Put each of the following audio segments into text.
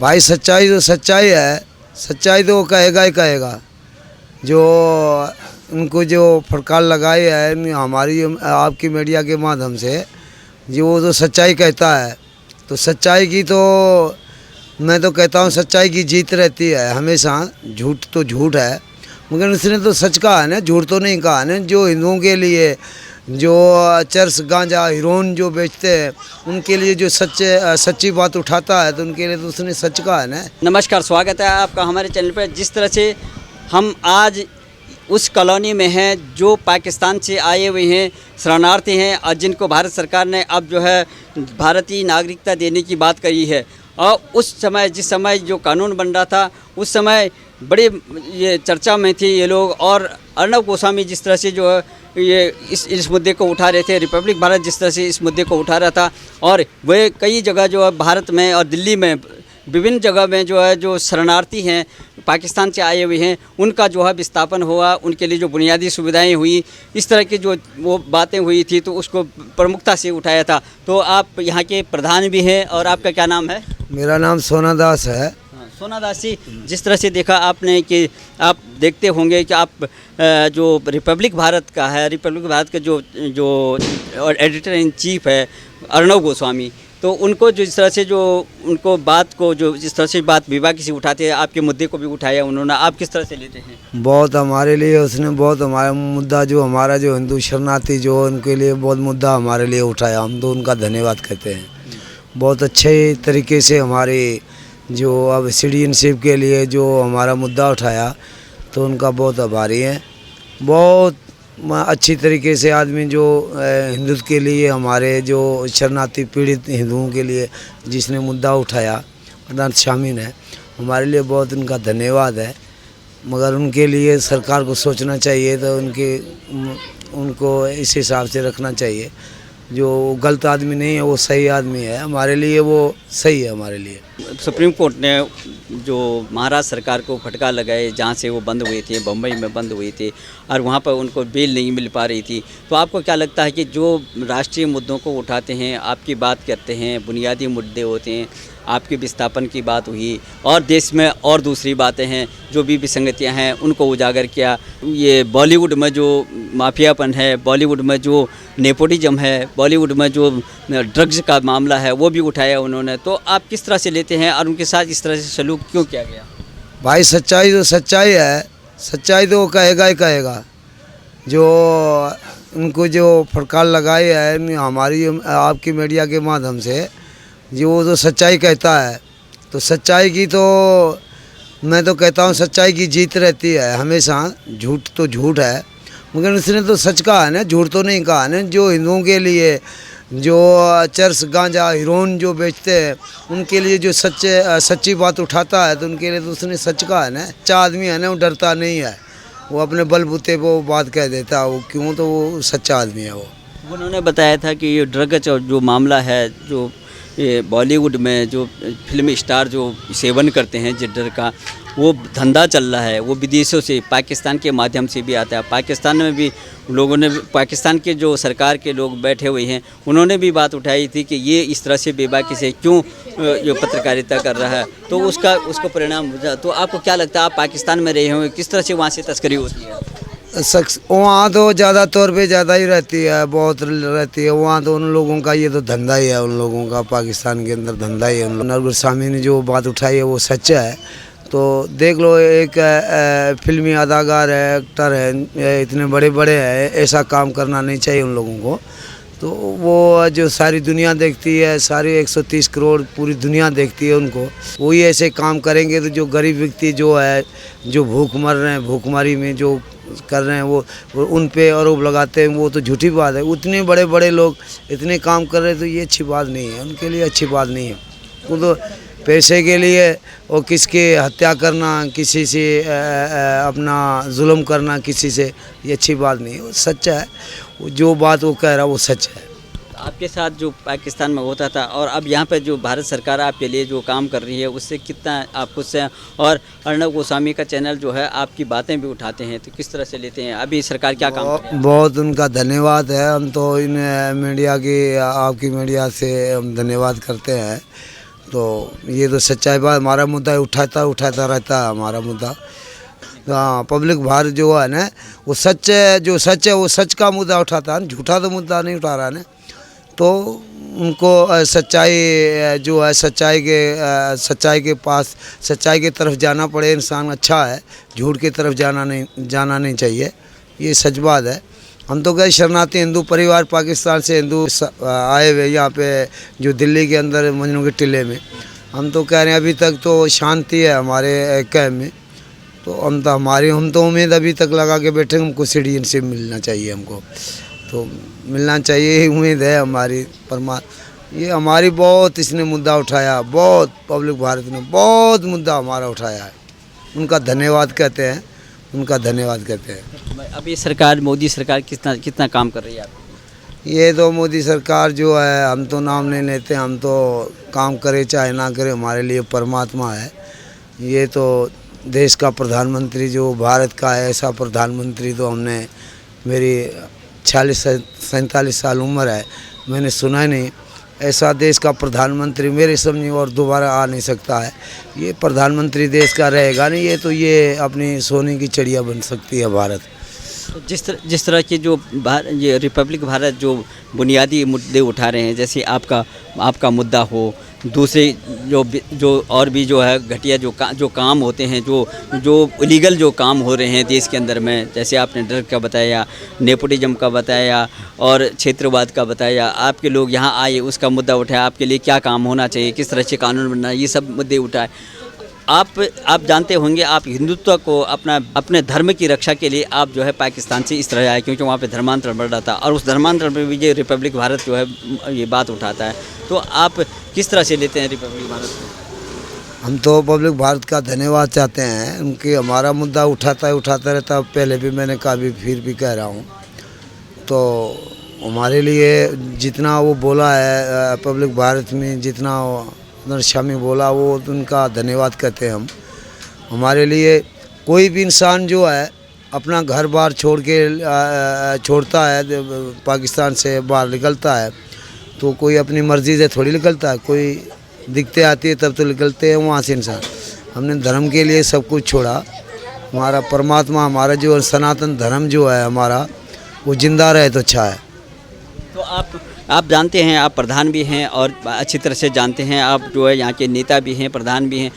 भाई सच्चाई तो सच्चाई है, सच्चाई तो वो कहेगा ही कहेगा। जो उनको जो फटकार लगाई है हमारी आपकी मीडिया के माध्यम से, जो वो तो सच्चाई कहता है, तो सच्चाई की तो मैं तो कहता हूँ सच्चाई की जीत रहती है हमेशा। झूठ तो झूठ है, मगर उसने तो सच कहा है ना, झूठ तो नहीं कहा है। जो हिंदुओं के लिए जो चरस गांजा हीरोइन जो बेचते हैं उनके लिए जो सच्ची बात उठाता है, तो उनके लिए तो उसने सच कहा है ना। नमस्कार, स्वागत है आपका हमारे चैनल पर। जिस तरह से हम आज उस कॉलोनी में हैं जो पाकिस्तान से आए हुए हैं, शरणार्थी हैं, और जिनको भारत सरकार ने अब जो है भारतीय नागरिकता देने की बात कही है। और उस समय जिस समय जो कानून बन रहा था उस समय बड़े ये चर्चा में थे ये लोग, और अर्नब गोस्वामी जिस तरह से जो है ये इस मुद्दे को उठा रहे थे, रिपब्लिक भारत जिस तरह से इस मुद्दे को उठा रहा था, और वे कई जगह जो है भारत में और दिल्ली में विभिन्न जगह में जो है जो शरणार्थी हैं पाकिस्तान से आए हुए हैं उनका जो है विस्थापन हुआ, उनके लिए जो बुनियादी सुविधाएं हुई, इस तरह की जो वो बातें हुई थी, तो उसको प्रमुखता से उठाया था। तो आप यहाँ के प्रधान भी हैं, और आपका क्या नाम है? मेरा नाम सोना दास है। सोना दास जी, जिस तरह से देखा आपने कि आप देखते होंगे कि आप जो रिपब्लिक भारत का है, रिपब्लिक भारत के जो एडिटर इन चीफ है अर्नब गोस्वामी, तो उनको जिस तरह से जो उनको बात को जो जिस तरह से बात बेबाकी से उठाते हैं, आपके मुद्दे को भी उठाया उन्होंने, आप किस तरह से लेते हैं? बहुत हमारे लिए उसने बहुत हमारा मुद्दा जो हमारा जो हिंदू शरणार्थी जो उनके लिए बहुत मुद्दा हमारे लिए उठाया, हम तो उनका धन्यवाद कहते हैं। बहुत अच्छे तरीके से हमारे जो अब सिटीजनशिप के लिए जो हमारा मुद्दा उठाया, तो उनका बहुत आभारी हैं। बहुत अच्छी तरीके से आदमी जो हिंदुत्व के लिए हमारे जो शरणार्थी पीड़ित हिंदुओं के लिए जिसने मुद्दा उठाया, प्रधान शामिल है, हमारे लिए बहुत उनका धन्यवाद है। मगर उनके लिए सरकार को सोचना चाहिए, तो उनको इस हिसाब से रखना चाहिए। जो गलत आदमी नहीं है वो सही आदमी है, हमारे लिए वो सही है हमारे लिए। सुप्रीम कोर्ट ने जो महाराष्ट्र सरकार को फटकार लगाए, जहाँ से वो बंद हुए थे, बम्बई में बंद हुए थे, और वहाँ पर उनको बेल नहीं मिल पा रही थी। तो आपको क्या लगता है कि जो राष्ट्रीय मुद्दों को उठाते हैं, आपकी बात करते हैं, बुनियादी मुद्दे होते हैं, आपके विस्थापन की बात हुई, और देश में और दूसरी बातें हैं जो भी विसंगतियाँ हैं उनको उजागर किया। ये बॉलीवुड में जो माफियापन है, बॉलीवुड में जो नेपोटिज्म है, बॉलीवुड में जो ड्रग्स का मामला है, वो भी उठाया उन्होंने। तो आप किस तरह से लेते हैं, और उनके साथ इस तरह से सलूक क्यों किया गया? भाई सच्चाई तो सच्चाई है, सच्चाई तो वो कहेगा ही कहेगा। जो उनको जो फटकार लगाई है हमारी आपकी मीडिया के माध्यम से, जो वो तो सच्चाई कहता है, तो सच्चाई की तो मैं तो कहता हूँ सच्चाई की जीत रहती है हमेशा। झूठ तो झूठ है, मगर उसने तो सच कहा है ना, झूठ तो नहीं कहा है ना। जो हिंदुओं के लिए जो चरस गांजा हीरोइन जो बेचते हैं उनके लिए जो सच्ची बात उठाता है, तो उनके लिए तो उसने सच कहा है ना। अच्छा आदमी है ना, वो डरता नहीं है, वो अपने बलबूते पे वो बात कह देता है। वो क्यों, तो वो सच्चा आदमी है। वो उन्होंने बताया था कि ये ड्रग्स और जो मामला है, जो ये बॉलीवुड में जो फिल्मी स्टार जो सेवन करते हैं जिड्डर का, वो धंधा चल रहा है, वो विदेशों से पाकिस्तान के माध्यम से भी आता है। पाकिस्तान में भी लोगों ने, पाकिस्तान के जो सरकार के लोग बैठे हुए हैं उन्होंने भी बात उठाई थी कि ये इस तरह से बेबाकी से क्यों जो पत्रकारिता कर रहा है, तो उसका परिणाम हुआ। तो आपको क्या लगता है, आप पाकिस्तान में रहे होंगे, किस तरह से वहाँ से तस्करी होती है? वहाँ तो ज़्यादा तौर पे ज़्यादा ही रहती है, बहुत रहती है वहाँ तो। उन लोगों का ये तो धंधा ही है, उन लोगों का पाकिस्तान के अंदर धंधा ही है। अर्नब गोस्वामी ने जो बात उठाई है वो सच है। तो देख लो, एक फिल्मी अदाकार है, एक्टर है, इतने बड़े बड़े हैं, ऐसा काम करना नहीं चाहिए उन लोगों को। तो वो जो सारी दुनिया देखती है, सारी 130 करोड़ पूरी दुनिया देखती है उनको, वही ऐसे काम करेंगे तो जो गरीब व्यक्ति जो है, जो भूख मर रहे हैं, भूखमरी में जो कर रहे हैं, वो उन पे आरोप लगाते हैं, वो तो झूठी बात है। उतने बड़े बड़े लोग इतने काम कर रहे हैं, तो ये अच्छी बात नहीं है, उनके लिए अच्छी बात नहीं है। वो तो पैसे के लिए और किसके हत्या करना, किसी से अपना जुल्म करना किसी से, ये अच्छी बात नहीं है। वो सच है, जो बात वो कह रहा वो सच है। आपके साथ जो पाकिस्तान में होता था और अब यहाँ पे जो भारत सरकार आपके लिए जो काम कर रही है, उससे कितना आप खुश हैं? और अर्नब गोस्वामी का चैनल जो है आपकी बातें भी उठाते हैं, तो किस तरह से लेते हैं? अभी सरकार क्या काम कर रही है? बहुत उनका धन्यवाद है। हम तो इन मीडिया की, आपकी मीडिया से हम धन्यवाद करते हैं। तो ये तो सच्चाई बात, हमारा मुद्दा उठाता रहता है हमारा मुद्दा। हाँ, पब्लिक भारत जो है ना, वो सच है, जो सच है वो सच का मुद्दा उठाता है, झूठा तो मुद्दा नहीं उठा रहा है ना। तो उनको सच्चाई जो है, सच्चाई के पास, सच्चाई की तरफ जाना पड़े। इंसान अच्छा है, झूठ की तरफ जाना नहीं चाहिए, ये सच बात है। हम तो गए शरणार्थी हिंदू परिवार, पाकिस्तान से हिंदू आए हुए यहाँ पे जो दिल्ली के अंदर मजनू के टिले में। हम तो कह रहे हैं अभी तक तो शांति है हमारे कैंप में। तो हम तो उम्मीद अभी तक लगा के बैठे, हमको सिटीजनशिप मिलना चाहिए, हमको तो मिलना चाहिए, यही उम्मीद है हमारी। ये हमारी बहुत इसने मुद्दा उठाया, बहुत पब्लिक भारत ने बहुत मुद्दा हमारा उठाया है। उनका धन्यवाद कहते हैं, उनका धन्यवाद कहते हैं। अभी सरकार, मोदी सरकार कितना काम कर रही है आपकी? ये तो मोदी सरकार जो है, हम तो नाम नहीं लेते, हम तो काम करे चाहे ना करे, हमारे लिए परमात्मा है। ये तो देश का प्रधानमंत्री जो भारत का है, ऐसा प्रधानमंत्री तो हमने, मेरी 47 साल उम्र है, मैंने सुना ही नहीं। ऐसा देश का प्रधानमंत्री मेरे समझ और दोबारा आ नहीं सकता है। ये प्रधानमंत्री देश का रहेगा नहीं, ये अपनी सोने की चिड़िया बन सकती है भारत। तो जिस तरह के जो ये रिपब्लिक भारत जो बुनियादी मुद्दे उठा रहे हैं, जैसे आपका मुद्दा हो, दूसरे जो और भी जो है घटिया जो काम होते हैं, जो इलीगल जो काम हो रहे हैं देश के अंदर में, जैसे आपने ड्रग का बताया, नेपोटिज्म का बताया और क्षेत्रवाद का बताया, आपके लोग यहाँ आए उसका मुद्दा उठाया, आपके लिए क्या काम होना चाहिए, किस तरह से कानून बनना, ये सब मुद्दे उठाए। आप जानते होंगे, आप हिंदुत्व को अपने धर्म की रक्षा के लिए आप जो है पाकिस्तान से इस तरह आए, क्योंकि वहाँ पे धर्मांतरण बढ़ रहा था, और उस धर्मांतरण पे भी ये रिपब्लिक भारत जो है ये बात उठाता है। तो आप किस तरह से लेते हैं रिपब्लिक भारत को? हम तो पब्लिक भारत का धन्यवाद चाहते हैं, उनके हमारा मुद्दा उठाता रहता। पहले भी मैंने कहा, फिर भी कह रहा हूँ। तो हमारे लिए जितना वो बोला है पब्लिक भारत में, जितना शामी बोला, वो उनका धन्यवाद कहते हैं हम। हमारे लिए कोई भी इंसान जो है अपना घर बार छोड़ता है, पाकिस्तान से बाहर निकलता है, तो कोई अपनी मर्ज़ी से थोड़ी निकलता है, कोई दिक्कतें आती है तब तो निकलते हैं वहाँ से इंसान। हमने धर्म के लिए सब कुछ छोड़ा। हमारा परमात्मा, हमारा जो सनातन धर्म जो है हमारा, वो जिंदा रहे तो अच्छा है। तो आप जानते हैं, आप प्रधान भी हैं और अच्छी तरह से जानते हैं, आप जो है यहाँ के नेता भी हैं, प्रधान भी हैं।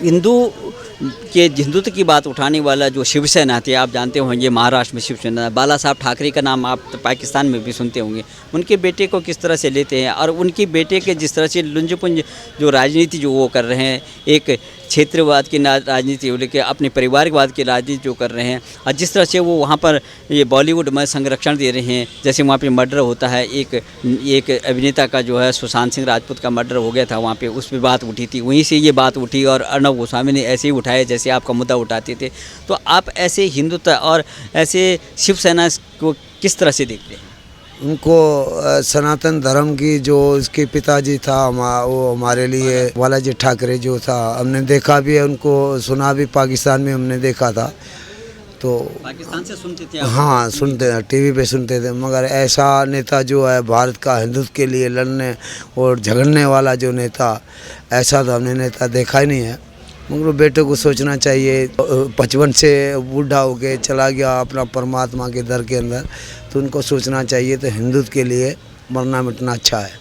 हिंदुत्व की बात उठाने वाला जो शिवसेना थी, आप जानते होंगे महाराष्ट्र में शिवसेना, बाला साहब ठाकरे का नाम आप तो पाकिस्तान में भी सुनते होंगे। उनके बेटे को किस तरह से लेते हैं, और उनके बेटे के जिस तरह से लुंजपुंज जो राजनीति जो वो कर रहे हैं, एक क्षेत्रवाद की राजनीति लेके अपने परिवारवाद की राजनीति जो कर रहे हैं, और जिस तरह से वो वहाँ पर ये बॉलीवुड में संरक्षण दे रहे हैं, जैसे वहाँ पे मर्डर होता है, एक अभिनेता का जो है सुशांत सिंह राजपूत का मर्डर हो गया था, वहाँ पे उस पर बात उठी थी, वहीं से ये बात उठी, और अर्नब गोस्वामी ने ऐसे ही उठाए जैसे आपका मुद्दा उठाते थे। तो आप ऐसे हिंदुत्व और ऐसे शिवसेना को किस तरह से देखते हैं? उनको सनातन धर्म की जो इसके पिताजी था, वो हमारे लिए बालाजी ठाकरे जो था, हमने देखा भी है, उनको सुना भी, पाकिस्तान में हमने देखा था। तो पाकिस्तान से सुनते थे आप? हाँ, सुनते थे, टीवी पे सुनते थे। मगर ऐसा नेता जो है भारत का हिंदुत्व के लिए लड़ने और झगड़ने वाला जो नेता, ऐसा तो हमने नेता देखा ही नहीं है। मगर बेटे को सोचना चाहिए, 55 से बूढ़ा हो के चला गया अपना परमात्मा के दर के अंदर, तो उनको सोचना चाहिए तो हिंदुत्व के लिए मरना मिटना अच्छा है।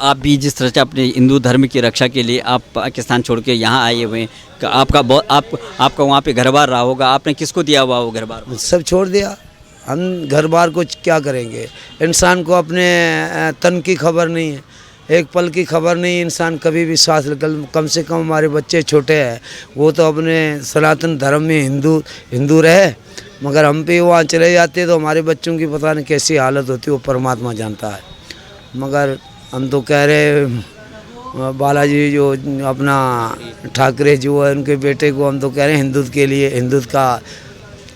आप भी जिस तरह से अपने हिंदू धर्म की रक्षा के लिए आप पाकिस्तान छोड़ के यहाँ आए हुए हैं, आपका वहाँ पे घर बार रहा होगा, आपने किसको दिया हुआ वो घर बार? सब छोड़ दिया। हम घर बार को क्या करेंगे? इंसान को अपने तन की खबर नहीं है, एक पल की खबर नहीं। इंसान कभी भी सांस निकल, कम से कम हमारे बच्चे छोटे हैं, वो तो अपने सनातन धर्म में हिंदू रहे, मगर हम पे वहाँ चले जाते तो हमारे बच्चों की पता नहीं कैसी हालत होती, वो परमात्मा जानता है। मगर हम तो कह रहे बालाजी जो अपना ठाकरे जो है, उनके बेटे को हम तो कह रहे हैं हिंदुत्व के लिए, हिंदुत्व का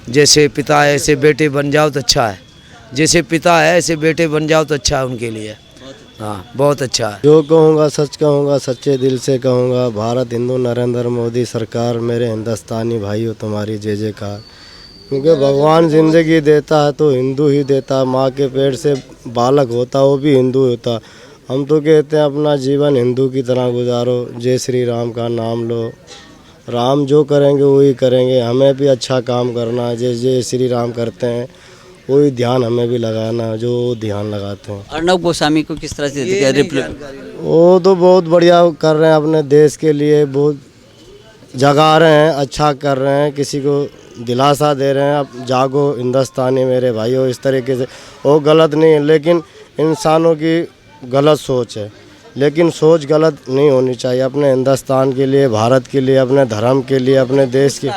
जैसे पिता है ऐसे बेटे बन जाओ तो अच्छा है, जैसे पिता है ऐसे बेटे बन जाओ तो अच्छा है उनके लिए। हाँ, बहुत अच्छा है। जो कहूँगा सच कहूँगा, सच्चे दिल से कहूँगा। भारत हिंदू, नरेंद्र मोदी सरकार, मेरे हिंदुस्तानी भाइयों तुम्हारी जय जयकार। क्योंकि भगवान ज़िंदगी देता है तो हिंदू ही देता है। माँ के पेट से बालक होता वो भी हिंदू होता, हम तो कहते हैं अपना जीवन हिंदू की तरह गुजारो, जय श्री राम का नाम लो, राम जो करेंगे वही करेंगे, हमें भी अच्छा काम करना है, जय जय श्री राम करते हैं वही ध्यान हमें भी लगाना है जो ध्यान लगाते हैं। अर्नब गोस्वामी को किस तरह से रिप्लाई? वो तो बहुत बढ़िया कर रहे हैं, अपने देश के लिए बहुत जगा रहे हैं, अच्छा कर रहे हैं, किसी को दिलासा दे रहे हैं, अब जागो हिंदुस्तानी मेरे भाइयों, इस तरीके से। वो गलत नहीं है, लेकिन इंसानों की गलत सोच है, लेकिन सोच गलत नहीं होनी चाहिए। अपने हिंदुस्तान के लिए, भारत के लिए, अपने धर्म के लिए, अपने देश के